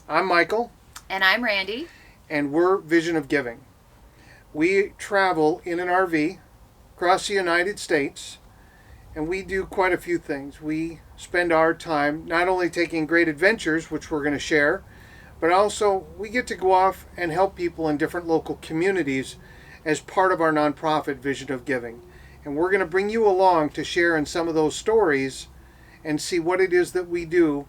I'm Michael, And I'm Randy. and we're Vision of Giving. We travel in an RV across the United States, and we do quite a few things. We spend our time not only taking great adventures, which we're going to share, but also we get to go off and help people in different local communities as part of our nonprofit Vision of Giving. And we're going to bring you along to share in some of those stories and see what it is that we do.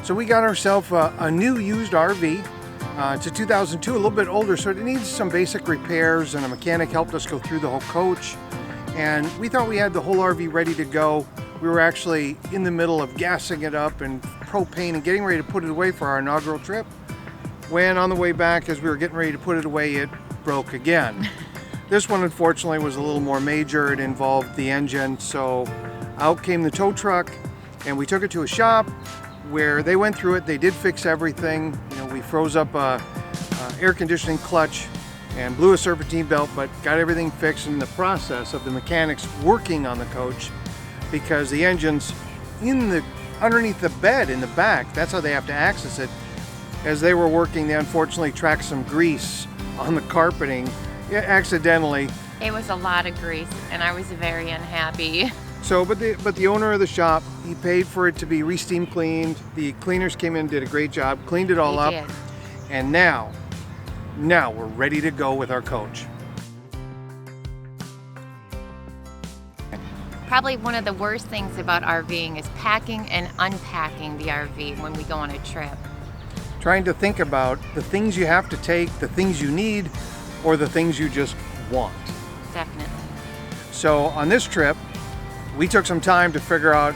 So we got ourselves a new used RV. It's a 2002, a little bit older, so it needs some basic repairs, and a mechanic helped us go through the whole coach. And we thought we had the whole RV ready to go. We were actually in the middle of gassing it up and propane and getting ready to put it away for our inaugural trip, when on the way back, as we were getting ready to put it away, it broke again. This one, unfortunately, was a little more major. It involved the engine, so out came the tow truck, and we took it to a shop where they went through it. They did fix everything. We froze up a air conditioning clutch and blew a serpentine belt, but got everything fixed in the process of the mechanics working on the coach, because the engine's underneath the bed in the back. That's how they have to access it. As they were working, they unfortunately tracked some grease on the carpeting, accidentally. It was a lot of grease, and I was very unhappy. So, but the owner of the shop, he paid for it to be re-steam cleaned. The cleaners came in, did a great job, cleaned it all up. Did. And now we're ready to go with our coach. Probably one of the worst things about RVing is packing and unpacking the RV when we go on a trip. Trying to think about the things you have to take, the things you need, or the things you just want. Definitely. So on this trip, we took some time to figure out,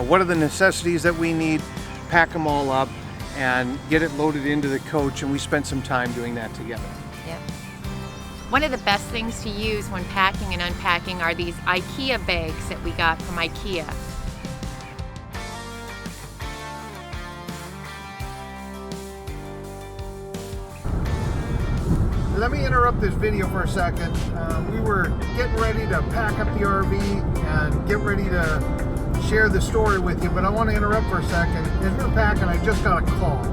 what are the necessities that we need, pack them all up, and get it loaded into the coach, and we spent some time doing that together. Yep. One of the best things to use when packing and unpacking are these IKEA bags that we got from IKEA. Let me interrupt this video for a second. We were getting ready to pack up the RV and get ready to share the story with you, but I want to interrupt for a second. As we were packing, I just got a call.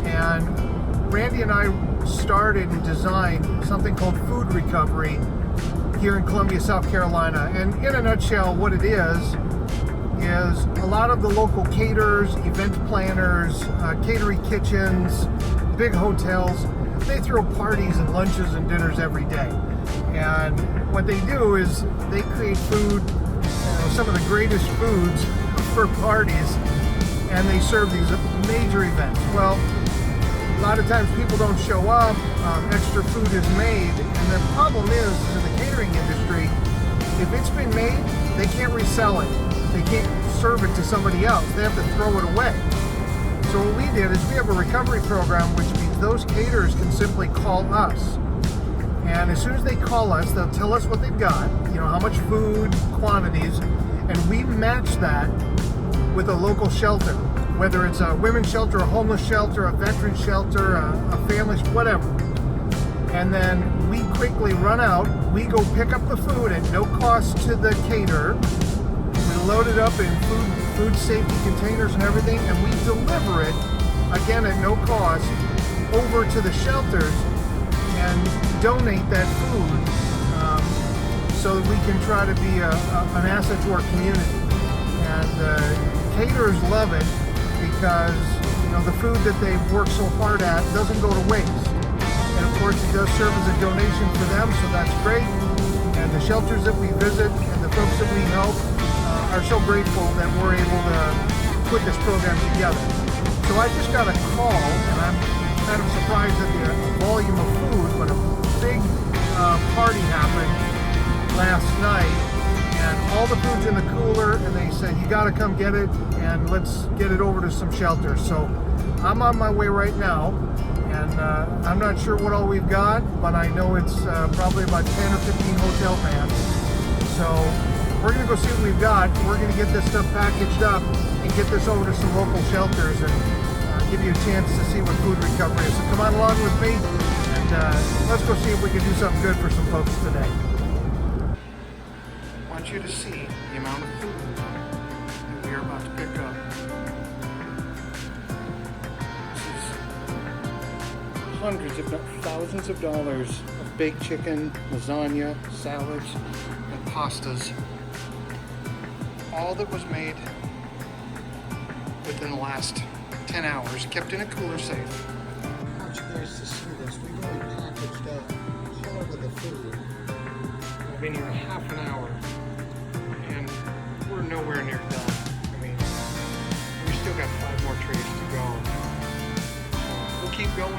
And Randy and I started and designed something called Food Recovery here in Columbia, South Carolina. And in a nutshell, what it is a lot of the local caterers, event planners, catering kitchens, big hotels, they throw parties and lunches and dinners every day. And what they do is they create food, some of the greatest foods for parties, and they serve these major events. Well, a lot of times people don't show up, extra food is made, and the problem is in the catering industry, if it's been made, they can't resell it. They can't serve it to somebody else. They have to throw it away. So what we did is we have a recovery program, which means those caterers can simply call us. And as soon as they call us, they'll tell us what they've got, how much food, quantities, and we match that with a local shelter, whether it's a women's shelter, a homeless shelter, a veteran shelter, a family, whatever. And then we quickly run out, we go pick up the food at no cost to the caterer. We load it up in food safety containers and everything, and we deliver it, again at no cost, over to the shelters and donate that food so that we can try to be an asset to our community. And caterers love it because the food that they've worked so hard at doesn't go to waste. And of course it does serve as a donation for them, so that's great. And the shelters that we visit and the folks that we help are so grateful that we're able to put this program together. So I just got a call, and I'm kind of surprised at the volume of food, but a big party happened last night, and all the food's in the cooler, and they said, you gotta come get it, and let's get it over to some shelters. So I'm on my way right now, and I'm not sure what all we've got, but I know it's probably about 10 or 15 hotel vans. So we're going to go see what we've got. We're going to get this stuff packaged up and get this over to some local shelters and give you a chance to see what food recovery is. So come on along with me, and let's go see if we can do something good for some folks today. I want you to see the amount of food that we are about to pick up. This is hundreds, if not thousands of dollars of baked chicken, lasagna, salads, and pastas. All that was made within the last 10 hours, kept in a cooler safe. I want you guys to see this. We've only packaged up part of the food. We've been here half an hour, and we're nowhere near done. I mean, we still got 5 more trays to go. We'll keep going.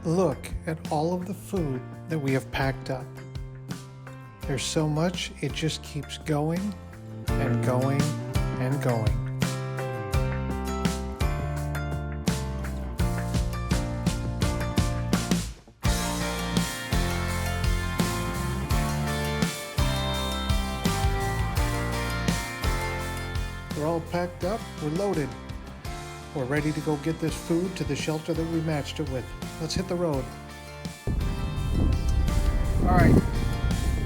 Look at all of the food that we have packed up. There's so much, it just keeps going and going and going. We're all packed up, we're loaded. We're ready to go get this food to the shelter that we matched it with. Let's hit the road. All right,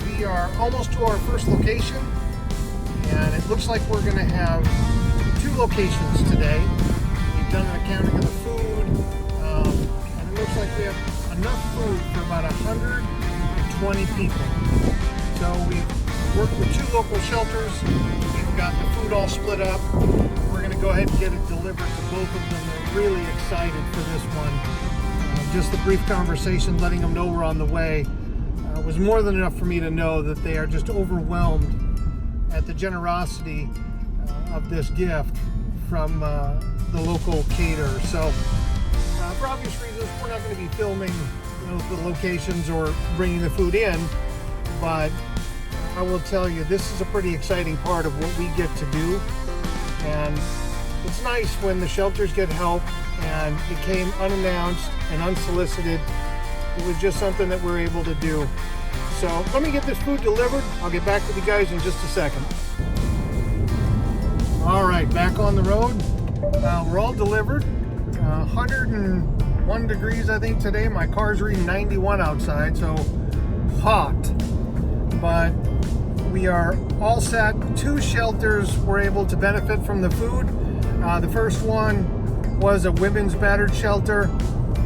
we are almost to our first location, and it looks like we're gonna have 2 locations today. We've done an accounting of the food, and it looks like we have enough food for about 120 people. So we've worked with 2 local shelters. We've got the food all split up. We're going to go ahead and get it delivered to both of them. They're really excited for this one. Just the brief conversation, letting them know we're on the way, was more than enough for me to know that they are just overwhelmed at the generosity of this gift from the local caterer. So, for obvious reasons, we're not going to be filming the locations or bringing the food in, but I will tell you, this is a pretty exciting part of what we get to do. And it's nice when the shelters get help, and it came unannounced and unsolicited. It was just something that we're able to do. So let me get this food delivered. I'll get back with you guys in just a second. All right, back on the road. We're all delivered. 101 degrees, I think, today. My car's reading 91 outside, so hot. But we are all set. 2 shelters were able to benefit from the food. The first one was a women's battered shelter.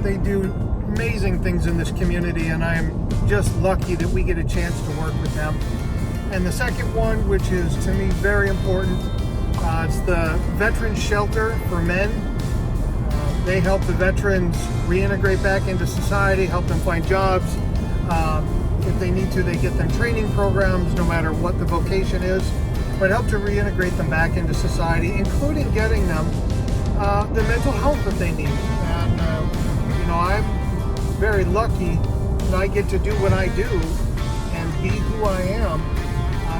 They do amazing things in this community, and I am just lucky that we get a chance to work with them. And the second one, which is to me very important, it's the Veterans Shelter for Men. They help the veterans reintegrate back into society, help them find jobs. If they need to, they get them training programs, no matter what the vocation is, but help to reintegrate them back into society, including getting them the mental health that they need. And I'm very lucky that I get to do what I do and be who I am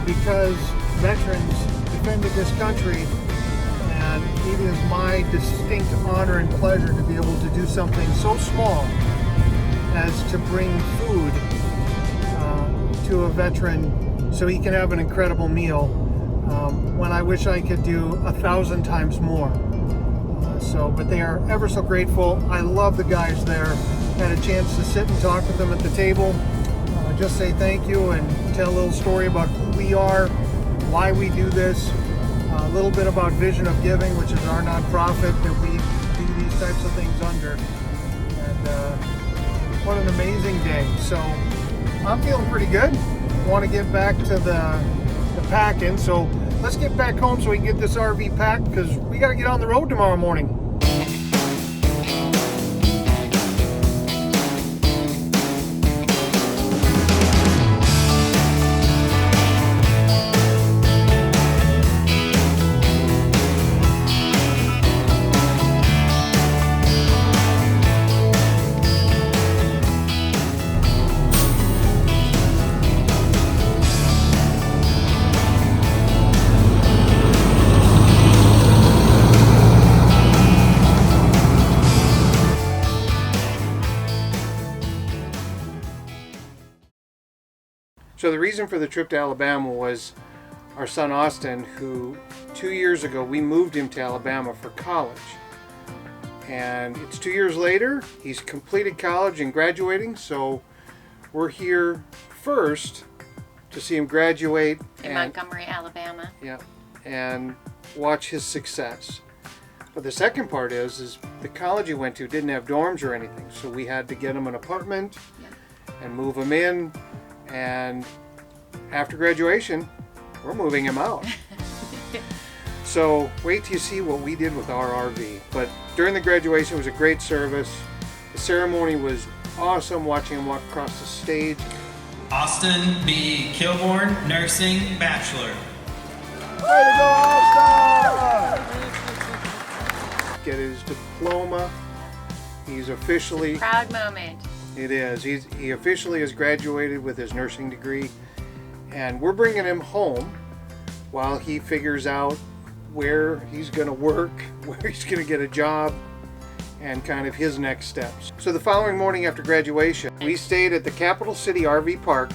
because veterans defended this country, and it is my distinct honor and pleasure to be able to do something so small as to bring food to a veteran so he can have an incredible meal when I wish I could do 1,000 times more. But they are ever so grateful. I love the guys there. Had a chance to sit and talk with them at the table, just say thank you and tell a little story about who we are, why we do this, a little bit about Vision of Giving, which is our nonprofit that we do these types of things under. And what an amazing day. So I'm feeling pretty good. Want to get back to the packing, so let's get back home so we can get this RV packed, because we got to get on the road tomorrow morning. So the reason for the trip to Alabama was our son Austin, who 2 years ago we moved him to Alabama for college. And it's 2 years later, he's completed college and graduating, so we're here first to see him graduate In Montgomery, Alabama. Yeah, and watch his success. But the second part is the college he went to didn't have dorms or anything, so we had to get him an apartment and move him in. And after graduation, we're moving him out. So wait till you see what we did with our RV. But during the graduation, it was a great service. The ceremony was awesome, watching him walk across the stage. Austin B. Kilborn, Nursing Bachelor. Way to go, Austin! Get his diploma. He's officially... Proud moment. It is. He officially has graduated with his nursing degree. And we're bringing him home while he figures out where he's going to work, where he's going to get a job, and kind of his next steps. So the following morning after graduation, we stayed at the Capital City RV Park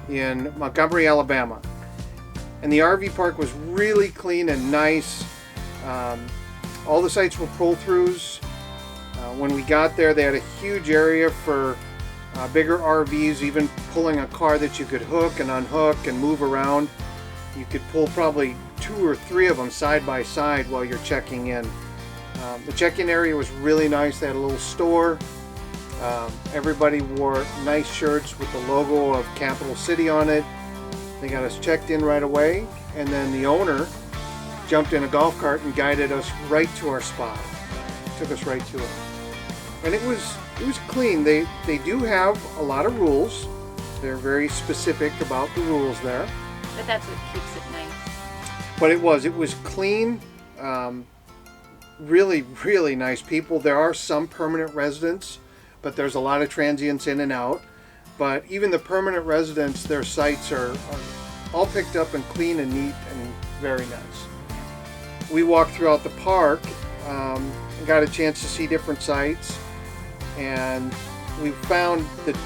in Montgomery, Alabama. And the RV park was really clean and nice. All the sites were pull-throughs. When we got there, they had a huge area for bigger RVs, even pulling a car that you could hook and unhook and move around. You could pull probably 2 or 3 of them side by side while you're checking in. The check-in area was really nice. They had a little store. Everybody wore nice shirts with the logo of Capital City on it. They got us checked in right away, and then the owner jumped in a golf cart and guided us right to our spot. Took us right to it. And it was clean. They do have a lot of rules. They're very specific about the rules there. But that's what keeps it nice. But it was clean. Really, really nice people. There are some permanent residents, but there's a lot of transients in and out. But even the permanent residents, their sites are all picked up and clean and neat and very nice. We walked throughout the park and got a chance to see different sites. And we found that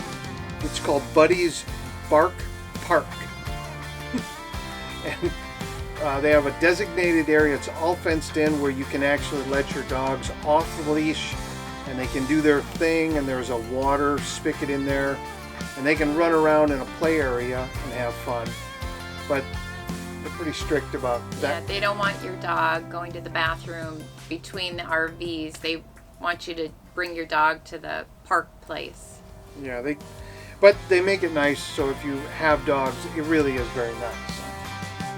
it's called Buddy's Bark Park. And they have a designated area. It's all fenced in where you can actually let your dogs off the leash and they can do their thing, and there's a water spigot in there and they can run around in a play area and have fun. But they're pretty strict about that. Yeah, they don't want your dog going to the bathroom between the RVs. They want you to bring your dog to the park place. Yeah, but they make it nice, so if you have dogs, it really is very nice.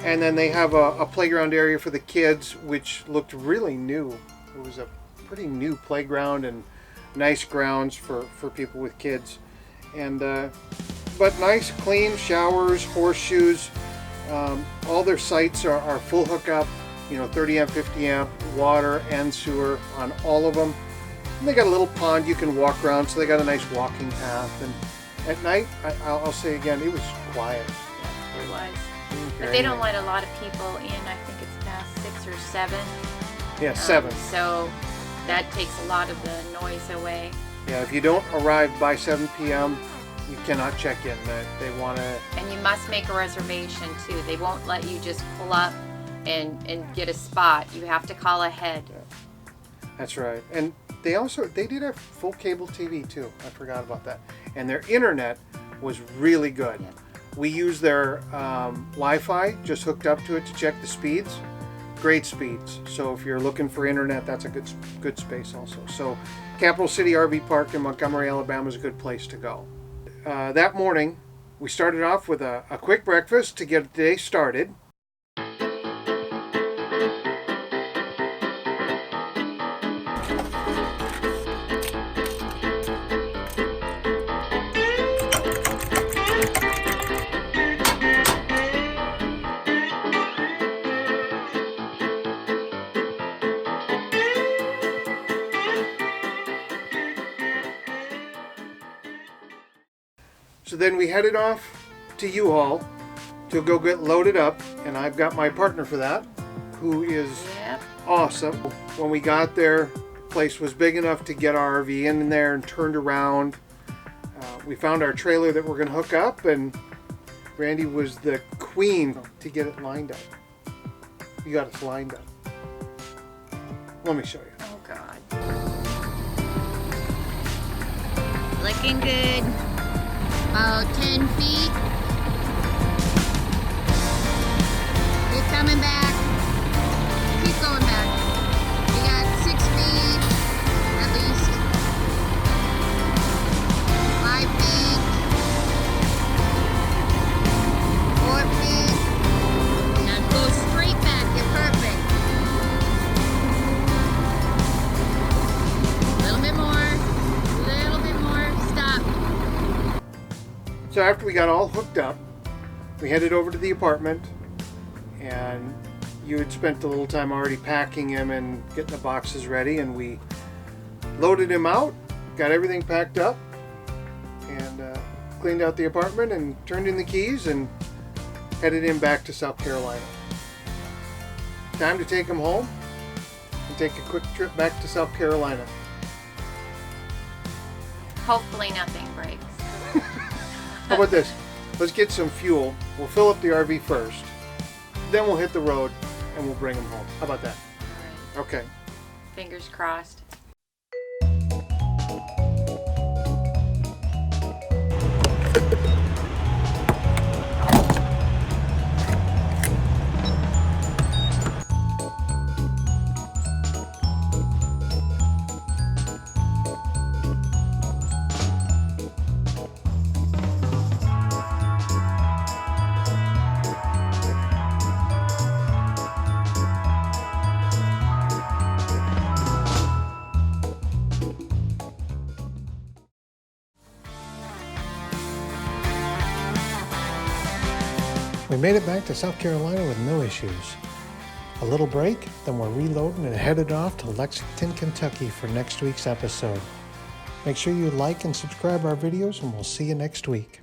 And then they have a playground area for the kids, which looked really new. It was a pretty new playground and nice grounds for people with kids. And but nice, clean showers, horseshoes. All their sites are full hookup, 30 amp, 50 amp, water and sewer on all of them. And they got a little pond you can walk around, so they got a nice walking path. And at night, I'll say again, it was quiet. Yeah, it was. But they don't let a lot of people in. I think it's past 6 or 7. Yeah, 7. So that takes a lot of the noise away. Yeah, if you don't arrive by 7 p.m., you cannot check in. They want to... And you must make a reservation, too. They won't let you just pull up and get a spot. You have to call ahead. Yeah. That's right. And they did have full cable TV, too. I forgot about that. And their internet was really good. Yeah. We used their Wi-Fi, just hooked up to it to check the speeds. Great speeds. So if you're looking for internet, that's a good space also. So Capital City RV Park in Montgomery, Alabama is a good place to go. That morning, we started off with a quick breakfast to get the day started. So then we headed off to U-Haul to go get loaded up, and I've got my partner for that, who is awesome. When we got there, the place was big enough to get our RV in there and turned around. We found our trailer that we're going to hook up, and Randy was the queen to get it lined up. You got us lined up. Let me show you. Oh God. Looking good. About 10 feet. Keep coming back. Keep going back. We got 6 feet at least. 5 feet. 4 feet. Now go straight back. You're perfect. A little bit more. A little bit more. Stop. So after we got all hooked up, we headed over to the apartment, and you had spent a little time already packing him and getting the boxes ready, and we loaded him out, got everything packed up, and cleaned out the apartment and turned in the keys and headed him back to South Carolina. Time to take him home and take a quick trip back to South Carolina. Hopefully nothing breaks. How about this? Let's get some fuel. We'll fill up the RV first. Then we'll hit the road and we'll bring him home. How about that? All right. Okay. Fingers crossed. We made it back to South Carolina with no issues. A little break, then we're reloading and headed off to Lexington, Kentucky for next week's episode. Make sure you like and subscribe our videos, and we'll see you next week.